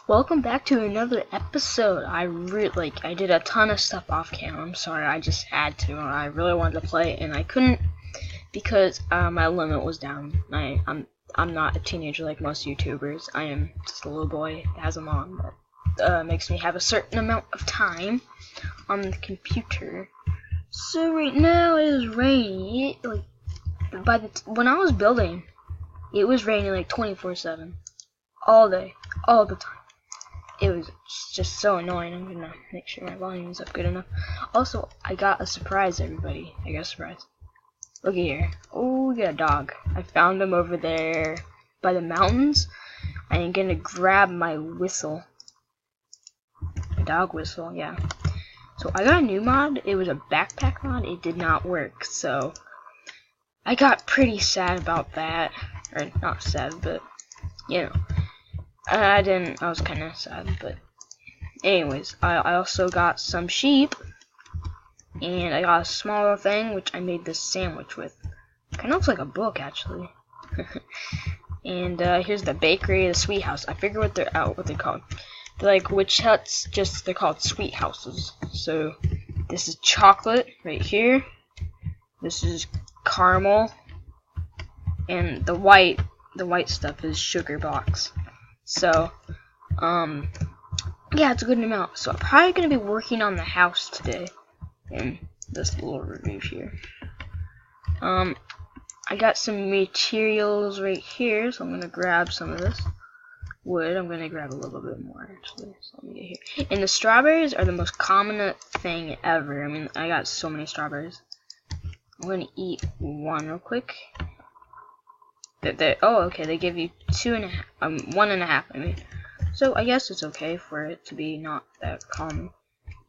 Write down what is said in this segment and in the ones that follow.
Welcome back to another episode. I did a ton of stuff off camera. I'm sorry, I just had to. I really wanted to play and I couldn't because my limit was down. I'm not a teenager like most YouTubers. I am just a little boy that has a mom that makes me have a certain amount of time on the computer. So right now it is raining. When I was building, it was raining like 24/7, all day, all the time. It was just so annoying. I'm gonna make sure my volume is up good enough. Also, I got a surprise, everybody. I got a surprise. Look at here. Oh, we got a dog. I found him over there by the mountains. I am gonna grab my whistle. A dog whistle, yeah. So I got a new mod. It was a backpack mod. It did not work, so I got pretty sad about that. Or not sad, but you know. I was kind of sad, but anyways, I also got some sheep, and I got a smaller thing, which I made this sandwich with. Kind of looks like a book, actually. And here's the bakery, the sweet house. I figure what they're called. They're like witch huts, just they're called sweet houses. So this is chocolate right here. This is caramel, and the white stuff is sugar blocks. So, yeah, it's a good amount. So I'm probably going to be working on the house today in this little review here. I got some materials right here, so I'm going to grab some of this wood. I'm going to grab a little bit more, actually. So let me get here. And the strawberries are the most common thing ever. I mean, I got so many strawberries. I'm going to eat one real quick. Oh, okay, they give you 1.5, I mean. So I guess it's okay for it to be not that common.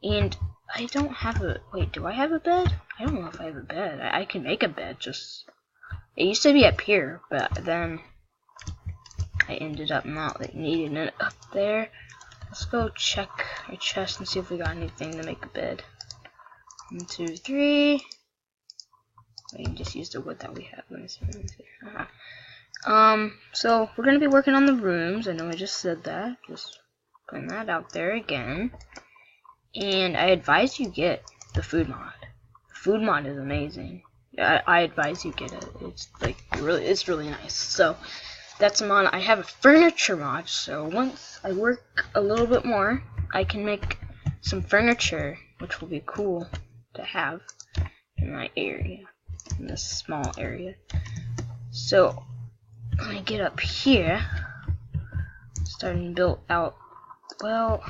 And I don't have a, wait, do I have a bed? I don't know if I have a bed. I can make a bed, it used to be up here, but then I ended up not needing it up there. Let's go check our chest and see if we got anything to make a bed. 1, 2, 3. I can just use the wood that we have. Let me see. So we're gonna be working on the rooms. I know I just said that. Just putting that out there again. And I advise you get the food mod. The food mod is amazing. I advise you get it. It's like it's really nice. So that's a mod. I have a furniture mod. So once I work a little bit more, I can make some furniture, which will be cool to have in my area. In this small area. So when I get up here, starting to build out, well,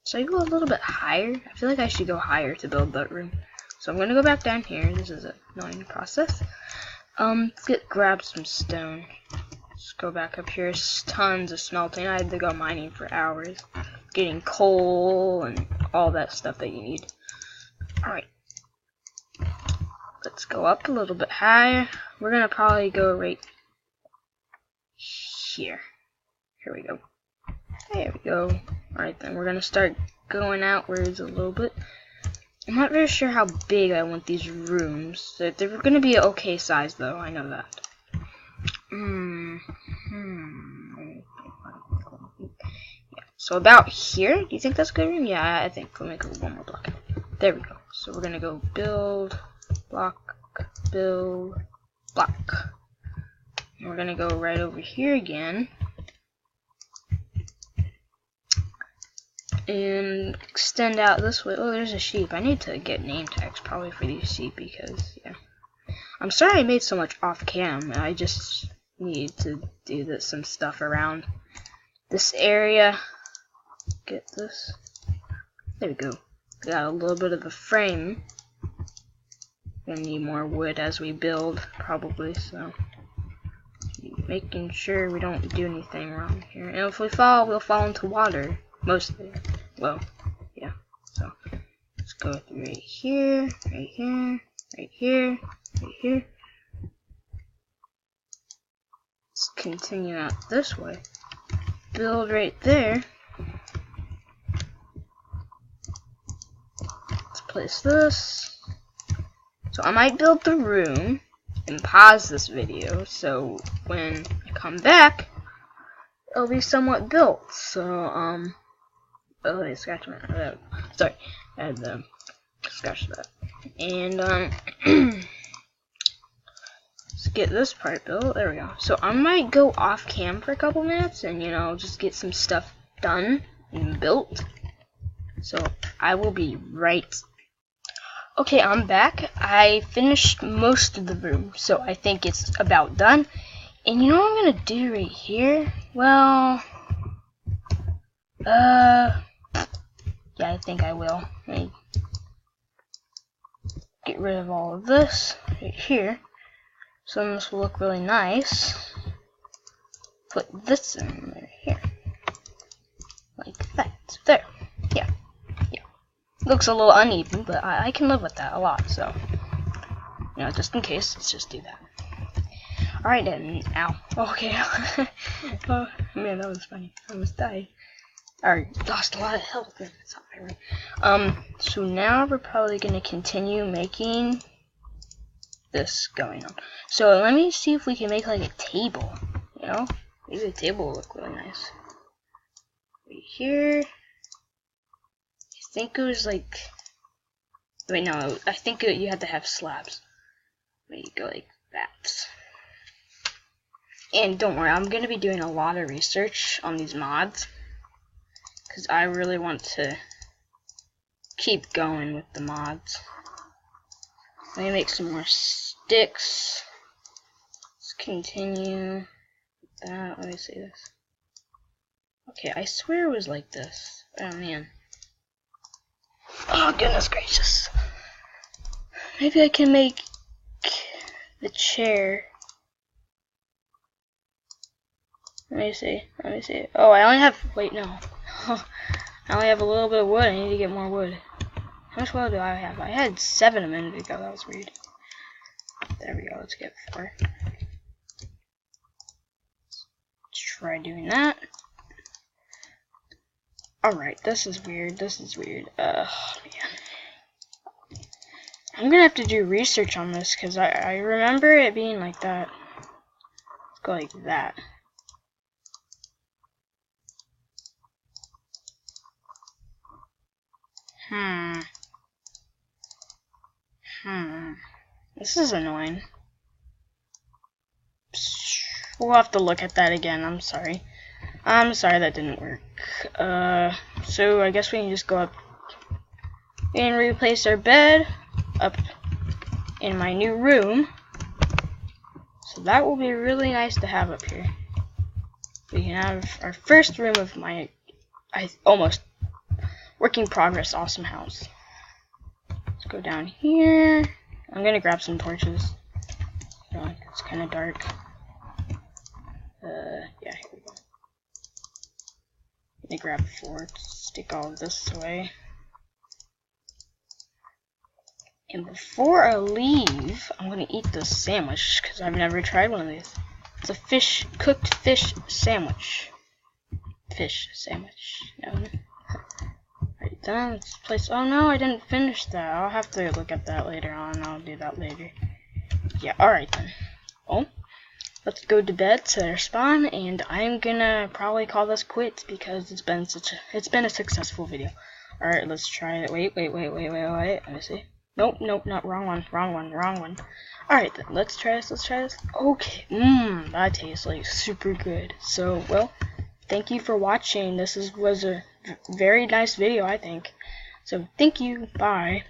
so I go a little bit higher. I feel like I should go higher to build that room. So I'm gonna go back down here. This is a annoying process. Grab some stone. Let's go back up here. There's tons of smelting. I had to go mining for hours, getting coal and all that stuff that you need. All right. Let's go up a little bit higher. We're gonna probably go right here. Here we go. There we go. Alright then, we're gonna start going outwards a little bit. I'm not very sure how big I want these rooms. They're gonna be okay size though, I know that. Yeah. So about here, do you think that's a good room? Yeah, I think. Let me go one more block. There we go. So we're gonna go build, block, build, block. And we're gonna go right over here again and extend out this way. Oh, there's a sheep. I need to get name tags probably for these sheep because, yeah. I'm sorry I made so much off cam. I just need to do some stuff around this area. Get this. There we go. Got a little bit of a frame. Gonna need more wood as we build, probably, so making sure we don't do anything wrong here. And if we fall, we'll fall into water, mostly. Well, yeah. So let's go through right here, right here, right here, right here. Let's continue out this way. Build right there. Let's place this. So I might build the room and pause this video, so when I come back, it'll be somewhat built. So oh, wait, scratch my sorry, I had the scratch that. And let's get this part built. There we go. So I might go off cam for a couple minutes and, you know, just get some stuff done and built. So I will be right. Okay, I'm back. I finished most of the room, so I think it's about done. And you know what I'm gonna do right here? Well, yeah, I think I will. Let me get rid of all of this right here. So this will look really nice. Put this in right here, like that. There. Yeah. Looks a little uneven, but I can live with that a lot. So, you know, just in case, let's just do that. Alright then. Ow. Okay. Oh man, that was funny. I almost died. Alright, lost a lot of health. That's not right. So now we're probably gonna continue making this going on. So let me see if we can make like a table. You know, maybe the table will look really nice. Right here. I think it was like. Wait, no. I think you had to have slabs. Wait, you go like that. And don't worry, I'm gonna be doing a lot of research on these mods, because I really want to keep going with the mods. Let me make some more sticks. Let's continue with that. Let me see this. Okay, I swear it was like this. Oh man. Oh goodness gracious. Maybe I can make the chair. Let me see. Oh, I only have. Wait, no. I only have a little bit of wood. I need to get more wood. How much wood do I have? I had 7 a minute ago. That was weird. There we go. Let's get 4. Let's try doing that. Alright, this is weird. Man. I'm gonna have to do research on this because I remember it being like that. Let's go like that. This is annoying. We'll have to look at that again. I'm sorry that didn't work. So I guess we can just go up and replace our bed up in my new room. So that will be really nice to have up here. We can have our first room of my almost work in progress awesome house. Let's go down here. I'm gonna grab some torches. It's kind of dark. Yeah, here we go. Let me grab 4 to stick all of this away. And before I leave, I'm gonna eat this sandwich because I've never tried one of these. It's a cooked fish sandwich. No. Alright, done. Let's place. Oh no, I didn't finish that. I'll have to look at that later on. I'll do that later. Yeah. Alright then. Oh, let's go to bed to their spawn, and I'm gonna probably call this quits because it's been a successful video. Alright, let's try it. Wait. Let me see. Nope, not wrong one. Alright then, let's try this. Okay, that tastes like super good. So, well, thank you for watching. This was a very nice video, I think. So, thank you. Bye.